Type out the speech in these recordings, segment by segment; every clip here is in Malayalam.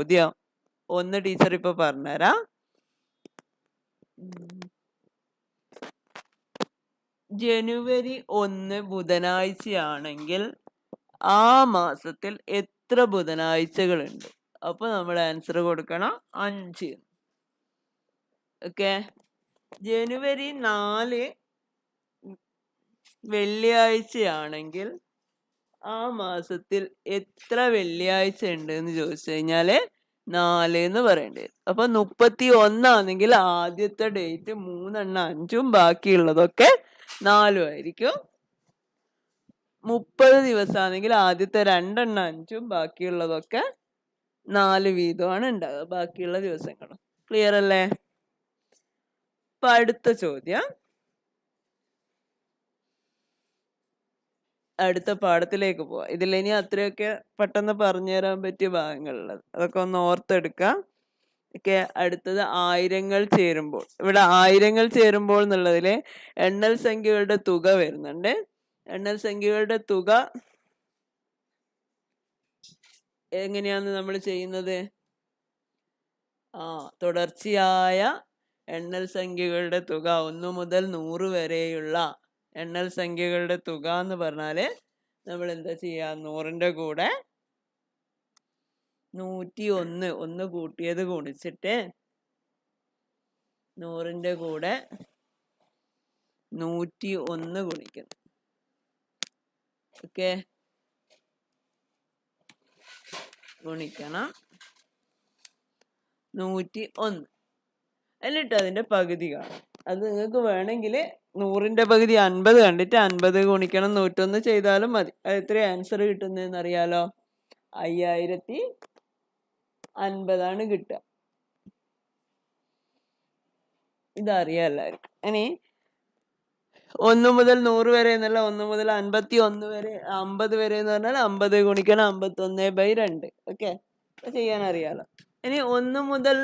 ചോദ്യം ഒന്ന് ടീച്ചർ ഇപ്പൊ പറഞ്ഞുതരാം. ജനുവരി 1 ബുധനാഴ്ചയാണെങ്കിൽ ആ മാസത്തിൽ എത്ര ബുധനാഴ്ചകളുണ്ട്? അപ്പൊ നമ്മൾ ആൻസർ കൊടുക്കണം 5. ഓക്കെ. ജനുവരി 4 വെള്ളിയാഴ്ചയാണെങ്കിൽ ആ മാസത്തിൽ എത്ര വെള്ളിയാഴ്ച ഉണ്ട് എന്ന് ചോദിച്ചു കഴിഞ്ഞാല് 4 എന്ന് പറയേണ്ടി വരും. അപ്പൊ 31 ആണെങ്കിൽ ആദ്യത്തെ ഡേറ്റ് 3 5 ബാക്കിയുള്ളതൊക്കെ 4 ആയിരിക്കും. 30 ദിവസമാണെങ്കിൽ ആദ്യത്തെ 2 5 ബാക്കിയുള്ളതൊക്കെ 4 വീതമാണ് ഉണ്ടാകുക ബാക്കിയുള്ള ദിവസങ്ങളും. ക്ലിയർ അല്ലേ? അപ്പൊ അടുത്ത ചോദ്യം, അടുത്ത പാഠത്തിലേക്ക് പോവാം. ഇതിൽ ഇനി അത്രയൊക്കെ പെട്ടെന്ന് പറഞ്ഞു തരാൻ പറ്റിയ ഭാഗങ്ങളുള്ളത്, അതൊക്കെ ഒന്ന് ഓർത്തെടുക്കാം. ഓക്കെ. അടുത്തത് ആയിരങ്ങൾ ചേരുമ്പോൾ. ഇവിടെ ആയിരങ്ങൾ ചേരുമ്പോൾ എന്നുള്ളതില് എണ്ണൽ സംഖ്യകളുടെ തുക വരുന്നുണ്ട്. എണ്ണൽ സംഖ്യകളുടെ തുക എങ്ങനെയാണ് നമ്മൾ ചെയ്യുന്നത്? തുടർച്ചയായ എണ്ണൽ സംഖ്യകളുടെ തുക 1 മുതൽ 100 വരെയുള്ള എണ്ണൽ സംഖ്യകളുടെ തുക എന്ന് പറഞ്ഞാല് നമ്മൾ എന്താ ചെയ്യാ? 100ന്റെ കൂടെ 101 ഒന്ന് കൂട്ടിയത് ഗുണിച്ചിട്ട് 100ന്റെ കൂടെ 101 ഗുണിക്കണം. ഓക്കെ. ഗുണിക്കണം 101 എന്നിട്ട് അതിന്റെ പകുതി കാണും. അത് നിങ്ങൾക്ക് വേണമെങ്കിൽ 100ന്റെ പകുതി 50 കണ്ടിട്ട് 50 ഗുണിക്കണം 101 ചെയ്താലും മതി. അത് എത്ര ആൻസർ കിട്ടുന്നതെന്ന് അറിയാലോ? 5050 കിട്ടുക. ഇതറിയാം എല്ലാവർക്കും. ഇനി 1 മുതൽ 100 വരെ എന്നല്ല, 1 മുതൽ 51 വരെ 50 വരെ എന്ന് പറഞ്ഞാൽ 50 ഗുണിക്കണം 51/2. ഓക്കെ. ചെയ്യാൻ അറിയാലോ. ഇനി 1 മുതൽ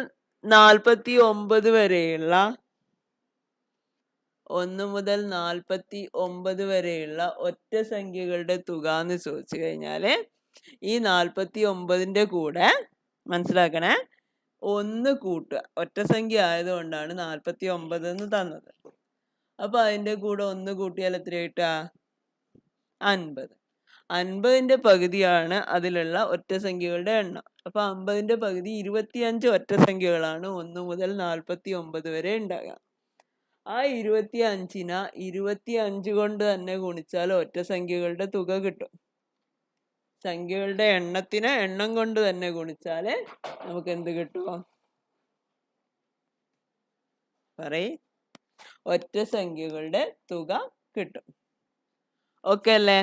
49 വരെയുള്ള 1 മുതൽ 49 വരെയുള്ള ഒറ്റ സംഖ്യകളുടെ തുക എന്ന് ചോദിച്ചു കഴിഞ്ഞാല് ഈ 49ന്റെ കൂടെ മനസ്സിലാക്കണേ 1 കൂട്ടുക. ഒറ്റ സംഖ്യ ആയതുകൊണ്ടാണ് 49 എന്ന് തന്നത്. അപ്പൊ അതിന്റെ കൂടെ 1 കൂട്ടിയാൽ എത്ര കിട്ടുക? 50. 50ന്റെ പകുതിയാണ് അതിലുള്ള ഒറ്റ സംഖ്യകളുടെ എണ്ണം. അപ്പൊ 50ന്റെ പകുതി 25 ഒറ്റ സംഖ്യകളാണ് 1 മുതൽ 49 വരെ ഉണ്ടാകുക. ആ 25നെ 25 കൊണ്ട് തന്നെ ഗുണിച്ചാൽ ഒറ്റ സംഖ്യകളുടെ തുക കിട്ടും. സംഖ്യകളുടെ എണ്ണത്തിനെ എണ്ണം കൊണ്ട് തന്നെ ഗുണിച്ചാല് നമുക്ക് എന്ത് കിട്ടുമോ? പറയ്. ഒറ്റ സംഖ്യകളുടെ തുക കിട്ടും. ഓക്കെ അല്ലേ?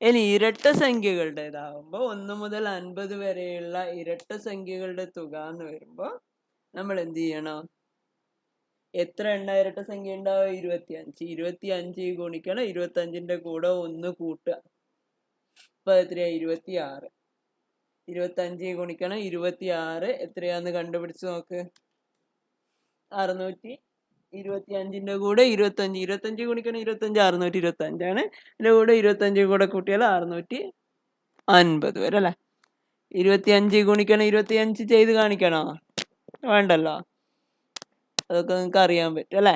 ഇനി ഇരട്ട സംഖ്യകളുടേതാവുമ്പോ 1 മുതൽ 50 വരെയുള്ള ഇരട്ട സംഖ്യകളുടെ തുക എന്ന് വരുമ്പോ നമ്മൾ എന്ത് ചെയ്യണം? എത്ര എണ്ണ ഇരട്ട സംഖ്യ ഉണ്ടാവുക? 25. 25 ഗുണിക്കണം 25ന്റെ കൂടെ 1 കൂട്ടുക. അപ്പൊ എത്രയാ? 26. 25 ഗുണിക്കണം 26 എത്രയാന്ന് കണ്ടുപിടിച്ച് നോക്ക്. 625ന്റെ കൂടെ 25. 25 ഗുണിക്കണം 25 625 ആണ്. ഇതിന്റെ കൂടെ 25 കൂടെ കൂട്ടിയാൽ 650 വരെ അല്ലെ? 25 ഗുണിക്കണം 25 ചെയ്ത് കാണിക്കണോ? വേണ്ടല്ലോ. അതൊക്കെ നിങ്ങൾക്ക് അറിയാൻ പറ്റും അല്ലെ?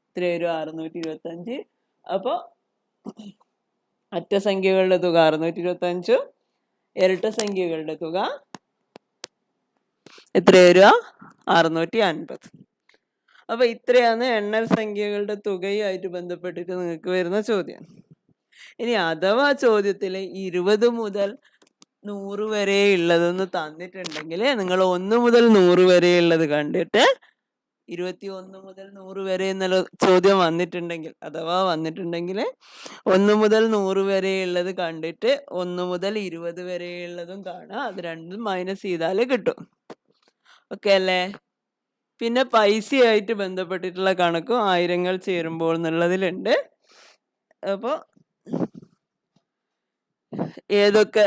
ഇത്ര ഒരു 625. അപ്പൊ ഒറ്റ സംഖ്യകളുടെ തുക 625, ഇരട്ട സംഖ്യകളുടെ തുക എത്ര വരിക? 650. അപ്പൊ ഇത്രയാണ് എണ്ണൽ സംഖ്യകളുടെ തുകയുമായിട്ട് ബന്ധപ്പെട്ടിട്ട് നിങ്ങൾക്ക് വരുന്ന ചോദ്യം. ഇനി അഥവാ ചോദ്യത്തില് 20 മുതൽ 100 വരെ ഉള്ളതെന്ന് തന്നിട്ടുണ്ടെങ്കിൽ നിങ്ങൾ 1 മുതൽ 100 വരെ ഉള്ളത് കണ്ടിട്ട് 21 മുതൽ 100 വരെ എന്നുള്ള ചോദ്യം വന്നിട്ടുണ്ടെങ്കിൽ, അഥവാ വന്നിട്ടുണ്ടെങ്കിൽ 1 മുതൽ 100 വരെ ഉള്ളത് കണ്ടിട്ട് 1 മുതൽ 20 വരെ ഉള്ളതും കാണാം. അത് രണ്ടും മൈനസ് ചെയ്താലേ കിട്ടും. ഓക്കെ അല്ലേ? പിന്നെ പൈസയായിട്ട് ബന്ധപ്പെട്ടിട്ടുള്ള കണക്കും ആയിരങ്ങൾ ചേരുമ്പോൾ എന്നുള്ളതിലുണ്ട്. അപ്പോൾ ഏതൊക്കെ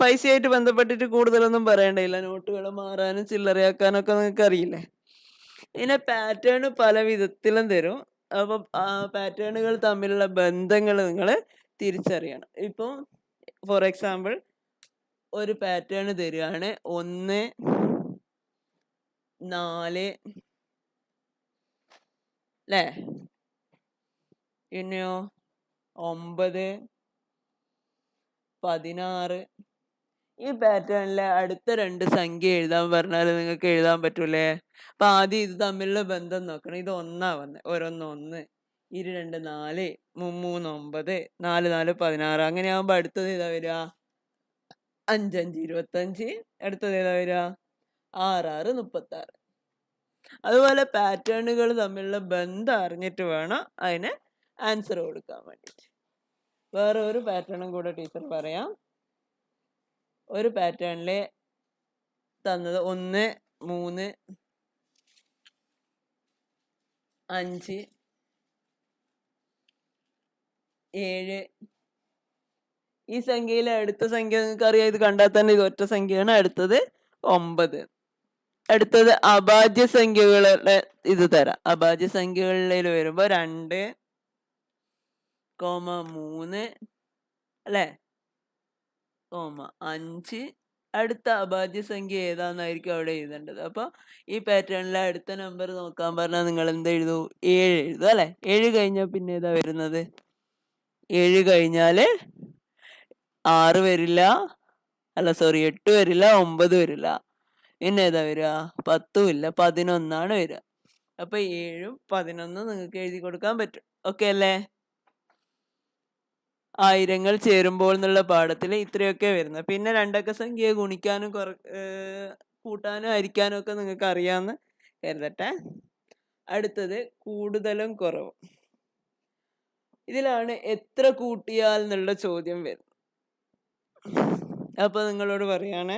പൈസയായിട്ട് ബന്ധപ്പെട്ടിട്ട് കൂടുതലൊന്നും പറയണ്ടില്ല. നോട്ടുകൾ മാറാനും ചില്ലറയാക്കാനൊക്കെ നിങ്ങൾക്ക് അറിയില്ലേ. ഇതിനെ പാറ്റേൺ പല വിധത്തിലും തരും. അപ്പൊ ആ പാറ്റേണുകൾ തമ്മിലുള്ള ബന്ധങ്ങൾ നിങ്ങൾ തിരിച്ചറിയണം. ഇപ്പം ഫോർ എക്സാമ്പിൾ ഒരു പാറ്റേൺ തരികയാണ് 1 4 അല്ലേ, പിന്നെയോ 9 16. ഈ പാറ്റേണിലെ അടുത്ത 2 സംഖ്യ എഴുതാൻ പറഞ്ഞാൽ നിങ്ങൾക്ക് എഴുതാൻ പറ്റൂലേ? അപ്പൊ ആദ്യം ഇത് തമ്മിലുള്ള ബന്ധം നോക്കണം. ഇത് 1 വന്നത്, ഓരോന്ന് 1, 2 2 4, 3 3 9, 4 4 16. അങ്ങനെ ആകുമ്പോ അടുത്തത് ഏതാ വരിക? 5 5 25. അടുത്തത് ഏതാ വരിക? 6 6 36. അതുപോലെ പാറ്റേണുകൾ തമ്മിലുള്ള ബന്ധം അറിഞ്ഞിട്ട് വേണം അതിന് ആൻസർ കൊടുക്കാൻ വേണ്ടിയിട്ട്. വേറെ ഒരു പാറ്റേണും കൂടെ ടീച്ചർ പറയാം. ഒരു പാറ്റേണിലെ തന്നത് 1 3 5 7. ഈ സംഖ്യയിലെ അടുത്ത സംഖ്യ നിങ്ങൾക്ക് അറിയാം, ഇത് കണ്ടാൽ തന്നെ ഇത് ഒറ്റ സംഖ്യയാണ്. അടുത്തത് 9. അടുത്തത് അഭാജ്യ സംഖ്യകളുടെ ഇത് തരാം. അഭാജ്യ സംഖ്യകളിൽ വരുമ്പോ 2, 3 അല്ലേ, 5. അടുത്ത അഭാജ്യ സംഖ്യ ഏതാന്നായിരിക്കും അവിടെ എഴുതേണ്ടത്. അപ്പൊ ഈ പാറ്റേണിലെ അടുത്ത നമ്പർ നോക്കാൻ പറഞ്ഞാൽ നിങ്ങൾ എന്ത് എഴുതൂ? 7 എഴുതും അല്ലെ. 7 കഴിഞ്ഞാൽ പിന്നെ ഏതാ വരുന്നത്? 7 കഴിഞ്ഞാല് 6 വരില്ല, അല്ല സോറി 8 വരില്ല, 9 വരില്ല. പിന്നെ ഏതാ വരിക? 10 ഇല്ല, 11 വരിക. അപ്പൊ 7ഉം 11 നിങ്ങൾക്ക് എഴുതി കൊടുക്കാൻ പറ്റും. ഓക്കെ അല്ലേ? ആയിരങ്ങൾ ചേരുമ്പോൾ എന്നുള്ള പാഠത്തിൽ ഇത്രയൊക്കെ വരുന്നത്. പിന്നെ 2 അക്ക സംഖ്യ ഗുണിക്കാനും കൂട്ടാനും ഹരിക്കാനും ഒക്കെ നിങ്ങൾക്ക് അറിയാമെന്ന് കരുതട്ടെ. അടുത്തത് കൂടുതലും കുറവും. ഇതിലാണ് എത്ര കൂട്ടിയാൽ എന്നുള്ള ചോദ്യം വരുന്നത്. അപ്പൊ നിങ്ങളോട് പറയാണ്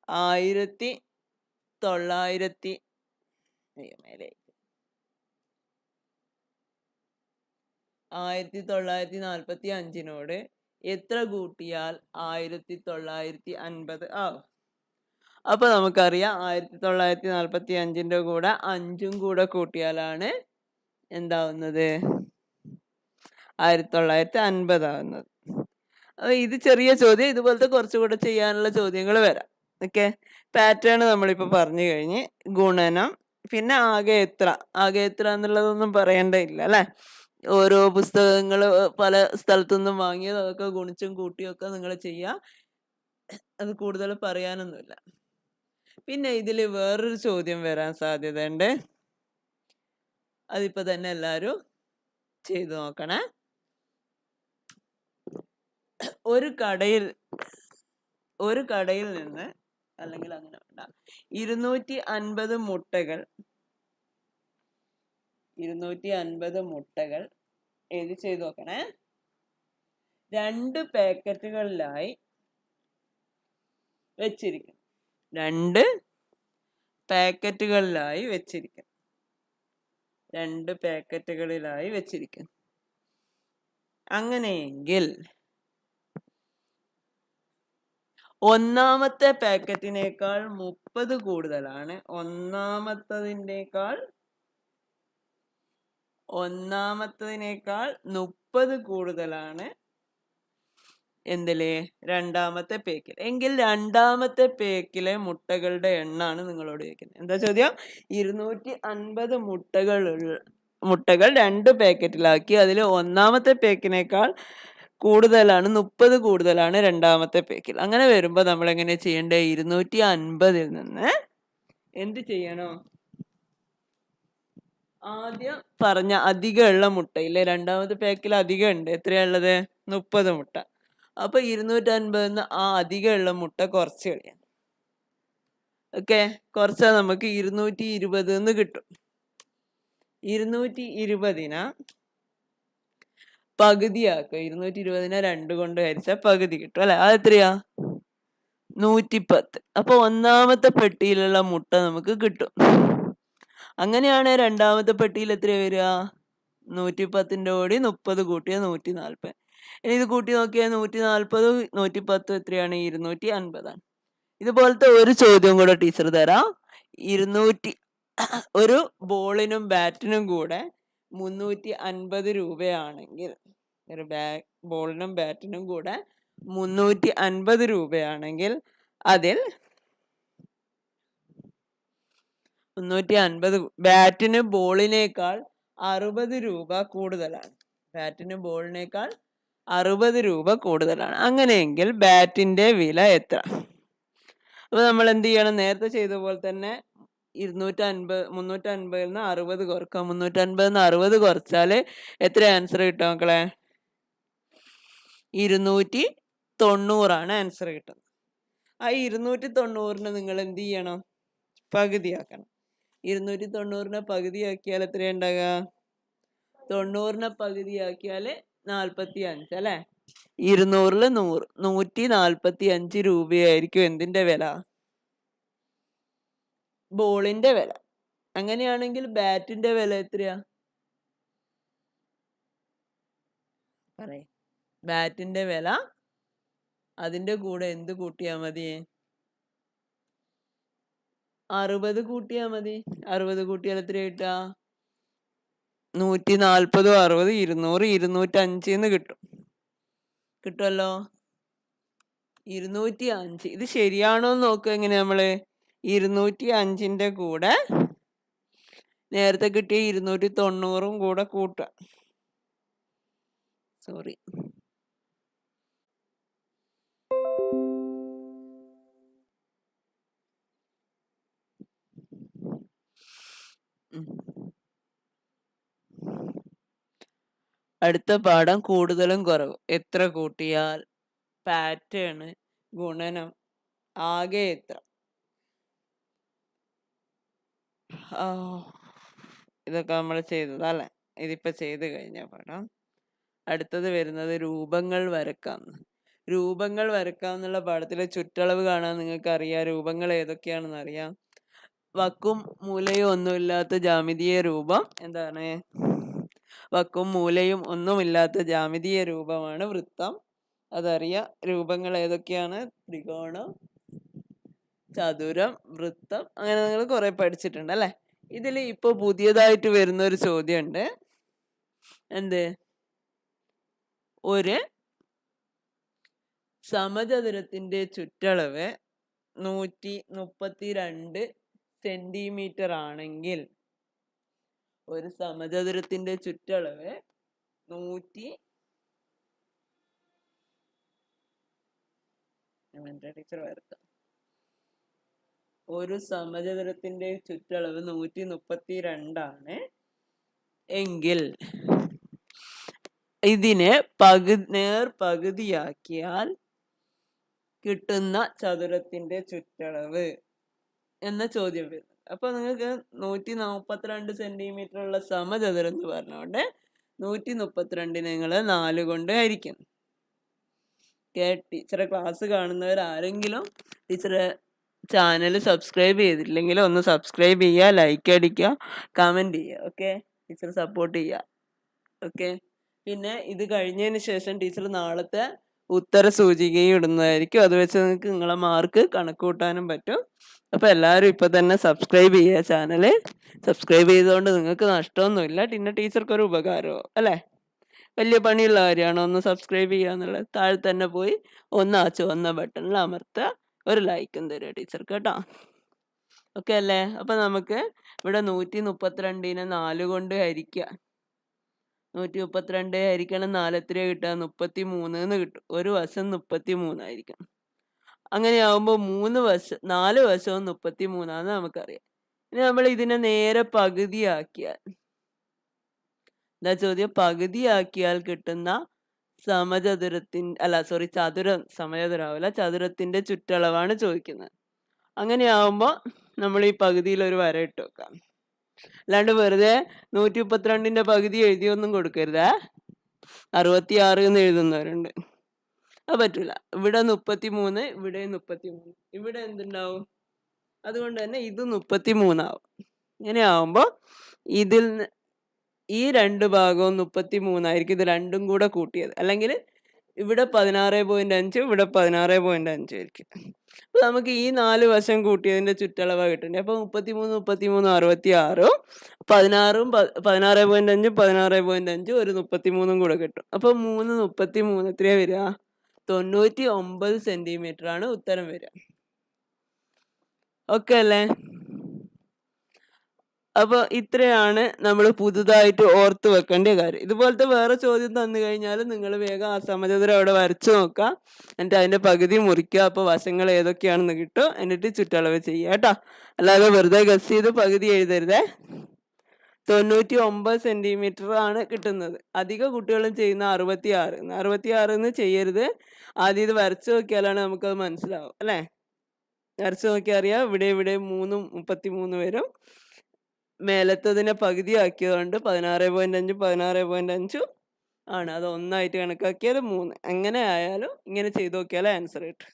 1945 എത്ര കൂട്ടിയാൽ 1950 ആവും? അപ്പൊ നമുക്കറിയാം 1945 കൂടെ 5ഉം കൂടെ കൂട്ടിയാലാണ് എന്താവുന്നത്? 1950 ആവുന്നത്. അപ്പൊ ഇത് ചെറിയ ചോദ്യം. ഇതുപോലത്തെ കുറച്ചുകൂടെ ചെയ്യാനുള്ള ചോദ്യങ്ങൾ വരാം. ഓക്കെ, പാറ്റേൺ നമ്മളിപ്പോ പറഞ്ഞു കഴിഞ്ഞ്. ഗുണനം, പിന്നെ ആകെ എത്ര എന്നുള്ളതൊന്നും പറയേണ്ടതില്ല അല്ലെ. ഓരോ പുസ്തകങ്ങൾ പല സ്ഥലത്തുനിന്നും വാങ്ങിയത് അതൊക്കെ ഗുണിച്ചും കൂട്ടിയും ഒക്കെ നിങ്ങൾ ചെയ്യാം. അത് കൂടുതൽ പറയാനൊന്നുമില്ല. പിന്നെ ഇതിൽ വേറൊരു ചോദ്യം വരാൻ സാധ്യതയുണ്ട്. അതിപ്പോ തന്നെ എല്ലാരും ചെയ്തു നോക്കണേ. ഒരു കടയിൽ നിന്ന്, അല്ലെങ്കിൽ അങ്ങനെ വേണ്ട, 250 മുട്ടകൾ എഴുതി ചെയ്തു നോക്കണേ. 2 പാക്കറ്റുകളിലായി വെച്ചിരിക്കുന്നു. 2 പാക്കറ്റുകളിലായി വെച്ചിരിക്കുന്നു. അങ്ങനെയെങ്കിൽ ഒന്നാമത്തെ പാക്കറ്റിനേക്കാൾ 30 കൂടുതലാണ്. ഒന്നാമത്തതിനേക്കാൾ 30 കൂടുതലാണ് എന്തില്? രണ്ടാമത്തെ പേക്കിൽ. എങ്കിൽ രണ്ടാമത്തെ പേക്കിലെ മുട്ടകളുടെ എണ്ണാണ് നിങ്ങളോട് ചോദിക്കുന്നത്. എന്താ ചോദ്യം? 250 മുട്ടകൾ 2 പാക്കറ്റിലാക്കി. അതിൽ ഒന്നാമത്തെ പേക്കിനേക്കാൾ കൂടുതലാണ്, 30 കൂടുതലാണ് രണ്ടാമത്തെ പേക്കിൽ. അങ്ങനെ വരുമ്പോ നമ്മൾ എങ്ങനെ ചെയ്യണ്ടേ? 250-ൽ നിന്ന് എന്ത് ചെയ്യണം? ആദ്യം പറഞ്ഞ അധികമുള്ള മുട്ടയില്ലേ, രണ്ടാമത്തെ പാക്കിൽ അധികം ഉണ്ട്. എത്രയാണുള്ളത്? 30 മുട്ട. അപ്പൊ 250 ആ അധികമുള്ള മുട്ട കുറച്ച് കളയാം. ഓക്കെ, കുറച്ചാൽ നമുക്ക് 220 എന്ന് കിട്ടും. 220-നെ പകുതിയാക്കുക. 220-നെ 2 കൊണ്ട് ഹരിച്ചാൽ പകുതി കിട്ടും അല്ലെ. അതെത്രയാ? 110. അപ്പൊ ഒന്നാമത്തെ പെട്ടിയിലുള്ള മുട്ട നമുക്ക് കിട്ടും. അങ്ങനെയാണ് രണ്ടാമത്തെ പെട്ടിയിൽ എത്ര വരിക? 110-ന്റെ കൂടി 30 കൂട്ടിയ 140. ഇനി ഇത് കൂട്ടി നോക്കിയാൽ 140 110 എത്രയാണ്? 250 ആണ്. ഇതുപോലത്തെ ഒരു ചോദ്യം കൂടെ ടീച്ചർ തരാം. ഒരു ബോളിനും ബാറ്റിനും കൂടെ 350 രൂപയാണെങ്കിൽ, ഒരു ബോളിനും ബാറ്റിനും കൂടെ 350 രൂപയാണെങ്കിൽ അതിൽ 350 ബാറ്റിന് ബോളിനേക്കാൾ 60 രൂപ കൂടുതലാണ്. ബാറ്റിന് ബോളിനേക്കാൾ 60 രൂപ കൂടുതലാണ്. അങ്ങനെയെങ്കിൽ ബാറ്റിന്റെ വില എത്ര? അപ്പൊ നമ്മൾ എന്ത് ചെയ്യണം? നേരത്തെ ചെയ്ത പോലെ തന്നെ 350 60 കുറക്കാം. 350 60 കുറച്ചാല് എത്ര ആൻസർ കിട്ടും മക്കളെ? 290 ആൻസർ കിട്ടുന്നത്. ആ 290 നിങ്ങൾ എന്ത് ചെയ്യണം? പകുതിയാക്കണം. 290 പകുതിയാക്കിയാൽ എത്രയാ ഉണ്ടാകുക? 90 പകുതിയാക്കിയാൽ 45 അല്ലെ? 200 145 രൂപയായിരിക്കും എന്തിന്റെ വില? ബോളിന്റെ വില. അങ്ങനെയാണെങ്കിൽ ബാറ്റിന്റെ വില എത്രയാ? പറയ്. ബാറ്റിന്റെ വില അതിന്റെ കൂടെ എന്ത് കൂട്ടിയാ മതി? 60 കൂട്ടിയാ മതി. 60 കൂട്ടിയാൽ എത്ര കിട്ടുക? 140 60 200 205 കിട്ടും. കിട്ടുമല്ലോ. 205. ഇത് ശരിയാണോ എന്ന് നോക്കുക. എങ്ങനെ നമ്മള് 205ന്റെ കൂടെ നേരത്തെ കിട്ടിയ 290 കൂടെ കൂട്ടുക. സോറി, അടുത്ത പാഠം കൂടുതലും കുറവ്. എത്ര കൂട്ടിയാൽ പാറ്റേൺ ഗുണനം ആകെ എത്ര? ഇതൊക്കെ നമ്മൾ ചെയ്തതല്ലേ? ഇതിപ്പോ ചെയ്ത് കഴിഞ്ഞ പാഠം. അടുത്തത് വരുന്നത് രൂപങ്ങൾ വരക്കാം. രൂപങ്ങൾ വരക്കാം എന്നുള്ള പാഠത്തിലെ ചുറ്റളവ് കാണാൻ നിങ്ങൾക്ക് അറിയാം. രൂപങ്ങൾ ഏതൊക്കെയാണെന്ന് അറിയാം. വക്കും മൂലയും ഒന്നുമില്ലാത്ത ജാമിതീയ രൂപം എന്താണ്? വക്കും മൂലയും ഒന്നുമില്ലാത്ത ജാമിതീയ രൂപമാണ് വൃത്തം. അതറിയാം. രൂപങ്ങൾ ഏതൊക്കെയാണ്? ത്രികോണം, ചതുരം, വൃത്തം. അങ്ങനെ നിങ്ങൾ കുറെ പഠിച്ചിട്ടുണ്ട് അല്ലെ? ഇതിൽ ഇപ്പൊ പുതിയതായിട്ട് വരുന്ന ഒരു ചോദ്യം ഉണ്ട്. എന്ത്? ഒരു സമചതുരത്തിന്റെ ചുറ്റളവ് 132 സെന്റിമീറ്റർ ആണെങ്കിൽ ഒരു സമചതുരത്തിന്റെ ചുറ്റളവ് 100 ടീച്ചർ വരക്കാം. ഒരു സമചതുരത്തിന്റെ ചുറ്റളവ് 132 എങ്കിൽ ഇതിനെ നേർപകുതിയാക്കിയാൽ കിട്ടുന്ന ചതുരത്തിന്റെ ചുറ്റളവ് എന്ന ചോദ്യം വരുന്നത്. അപ്പൊ നിങ്ങൾക്ക് 142 സെന്റിമീറ്റർ ഉള്ള സമചതുരം എന്ന് പറഞ്ഞുകൊണ്ട് 132 നിങ്ങൾ 4 കൊണ്ട് ഹരിക്കണം. ടീച്ചറെ ക്ലാസ് കാണുന്നവർ ആരെങ്കിലും ടീച്ചറെ ചാനൽ സബ്സ്ക്രൈബ് ചെയ്തില്ലെങ്കിൽ ഒന്ന് സബ്സ്ക്രൈബ് ചെയ്യുക, ലൈക്ക് അടിക്കുക, കമന്റ് ചെയ്യുക. ഓക്കെ, ടീച്ചർ സപ്പോർട്ട് ചെയ്യുക. ഓക്കെ, പിന്നെ ഇത് കഴിഞ്ഞതിന് ശേഷം ടീച്ചർ നാളത്തെ ഉത്തര സൂചികയും ഇടുന്നതായിരിക്കും. അത് വെച്ച് നിങ്ങൾക്ക് നിങ്ങളെ മാർക്ക് കണക്ക് കൂട്ടാനും പറ്റും. അപ്പൊ എല്ലാവരും ഇപ്പൊ തന്നെ സബ്സ്ക്രൈബ് ചെയ്യുക. ചാനല് സബ്സ്ക്രൈബ് ചെയ്തുകൊണ്ട് നിങ്ങൾക്ക് നഷ്ടമൊന്നുമില്ല. പിന്നെ ടീച്ചർക്കൊരു ഉപകാരമോ അല്ലേ? വലിയ പണിയുള്ള കാര്യമാണോ ഒന്ന് സബ്സ്ക്രൈബ് ചെയ്യുക എന്നുള്ളത്? താഴെ തന്നെ പോയി ഒന്ന് ആ ചുവന്ന ബട്ടണിൽ അമർത്തുക, ഒരു ലൈക്കും തരിക ടീച്ചർക്ക് കേട്ടോ. ഓക്കെ അല്ലേ? അപ്പൊ നമുക്ക് ഇവിടെ 132നെ 4 കൊണ്ട് ഹരിക്കുക. 132 ഹരിക്കണം 4 എത്രയാ കിട്ടുക? 33 എന്ന് കിട്ടും. ഒരു വശം 33 ആയിരിക്കും. അങ്ങനെയാവുമ്പോൾ 4 വശവും 33 നമുക്കറിയാം. ഇനി നമ്മൾ ഇതിനെ നേരെ പകുതിയാക്കിയാൽ എന്താ ചോദ്യം? പകുതിയാക്കിയാൽ കിട്ടുന്ന ചതുരത്തിന്റെ ചുറ്റളവാണ് ചോദിക്കുന്നത്. അങ്ങനെയാവുമ്പോൾ നമ്മൾ ഈ പകുതിയിൽ ഒരു വര ഇട്ട് വെക്കാം. അല്ലാണ്ട് വെറുതെ 132ന്റെ പകുതി എഴുതിയൊന്നും കൊടുക്കരുതേ. 66 എന്ന് എഴുതുന്നവരുണ്ട്. അത് പറ്റൂല. ഇവിടെ 33, ഇവിടെ 33, ഇവിടെ എന്തുണ്ടാവും? അതുകൊണ്ട് തന്നെ ഇത് 33 ആവും. ഇങ്ങനെ ആവുമ്പോ ഇതിൽ ഈ 2 ഭാഗവും 33 ആയിരിക്കും. ഇത് രണ്ടും കൂടെ കൂട്ടിയത്. അല്ലെങ്കിൽ ഇവിടെ 16.5, ഇവിടെ 16.5 ആയിരിക്കും. അപ്പൊ നമുക്ക് ഈ 4 വശം കൂട്ടിയതിന്റെ ചുറ്റളവ കിട്ടണ്ടേ. അപ്പൊ 33 66, 16ഉം 16.5 16.5 ഒരു 33 കൂടെ കിട്ടും. അപ്പൊ 3 33 എത്രയാ വരിക? 99 സെന്റിമീറ്റർ ആണ് ഉത്തരം വരിക. ഓക്കെ അല്ലേ? അപ്പോൾ ഇത്രയാണ് നമ്മൾ പുതുതായിട്ട് ഓർത്ത് വെക്കേണ്ട കാര്യം. ഇതുപോലത്തെ വേറെ ചോദ്യം തന്നു കഴിഞ്ഞാൽ നിങ്ങൾ വേഗം ആ സമചതുരം അവിടെ വരച്ചു നോക്കുക, എന്നിട്ട് അതിൻ്റെ പകുതി മുറിക്കുക, അപ്പോൾ വശങ്ങൾ ഏതൊക്കെയാണെന്ന് കിട്ടും, എന്നിട്ട് ചുറ്റളവ് ചെയ്യുക കേട്ടോ. അല്ലാതെ വെറുതെ ഗസ് ചെയ്ത് പകുതി എഴുതരുതേ. 99 സെന്റിമീറ്റർ ആണ് കിട്ടുന്നത്. അധിക കുട്ടികളും ചെയ്യുന്ന 66. 66 ചെയ്യരുത്. ആദ്യം ഇത് വരച്ചു നോക്കിയാലാണ് നമുക്കത് മനസ്സിലാവും അല്ലേ? വരച്ചു നോക്കിയാൽ അറിയാം. ഇവിടെ 3 33 വരും. മേലത്തതിനെ പകുതി ആക്കിയതുകൊണ്ട് 16.5 16.5 ആണ്. അത് 1 ആയിട്ട് കണക്കാക്കിയാൽ 3. എങ്ങനെ ആയാലും ഇങ്ങനെ ചെയ്ത് നോക്കിയാൽ ആൻസർ കിട്ടും.